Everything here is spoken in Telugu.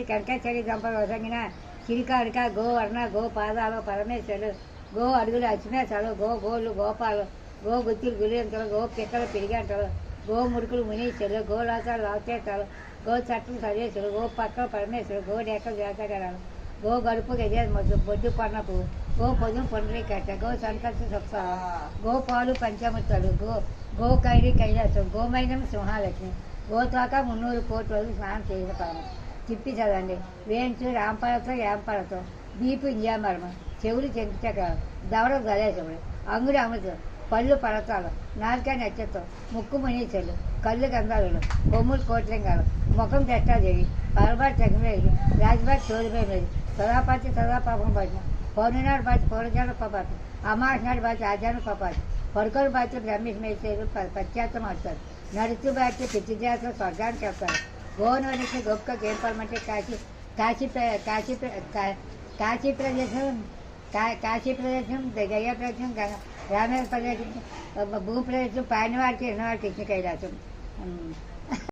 కనకాచార్య దంపతులు వసంగిన చిరికారిక గో వర్ణ గో పాదాలు పరమేశ్వరుడు గో అడుగులు అశ్వేశాలు గో గోళ్ళు గోపాలు గో గుత్తులు గురియంతలు గో పిక్కలు పిరిగంటలు గో ముడుకులు మునీశ్వరులు గో లాసాలు లాసేతాలు గో చట్టలు సర్వేశ్వరుడు గో పక్కల పరమేశ్వరుడు గో డేకలు జాతకరాలు గో గడుపు గజ బొడ్డు పన్నపు గో పొదుము పొండలి కట్ట గో సంతర్శ సప్తాహ గో పాలు పంచముత్తలు గో కైడి కైలాసం గోమైనం సింహాలక్ష్మి గోతాక 300 కోట్ల రోజులు స్నానం చేసిన పరమ తిప్పి చదవండి వేయించు రాంపాలతో యాంపాలతో దీపు ఇంజామరమ చెవులు చెంచకాలు దవడ గలేశముడు అంగుడి అమృతం పళ్ళు పరతాలు నాలుక నక్షత్రం ముక్కు మునీశ్వరులు కళ్ళు గంధాలు కొమ్ములు కోట్లింగాలు ముఖం చెట్టాదేవి పరబాటు చక్రవేది రాజబాటు చోరుమేది సదాపాతి సదాపాపం పడిన పౌర్ణనాడు బాటి పౌరజాన పపాతి అమావాస నాడు బాటి ఆజాన పపాతి పడుకోలు బాటి బ్రహ్మేశ్వరు పశ్చాత్తం అవుతారు నడుచు బాటి పిచ్చిజాతలు స్వర్గానికి వెళ్తారు గోనోడికి గొప్ప కేంపమంటే కాశీ ప్రదేశం కాశీ ప్రదేశం గయ ప్రదేశం రామేశ్వర ప్రదేశం భూ ప్రదేశం పాడినవాడికి ఎన్నవాడికి ఇచ్చిన కైలాసం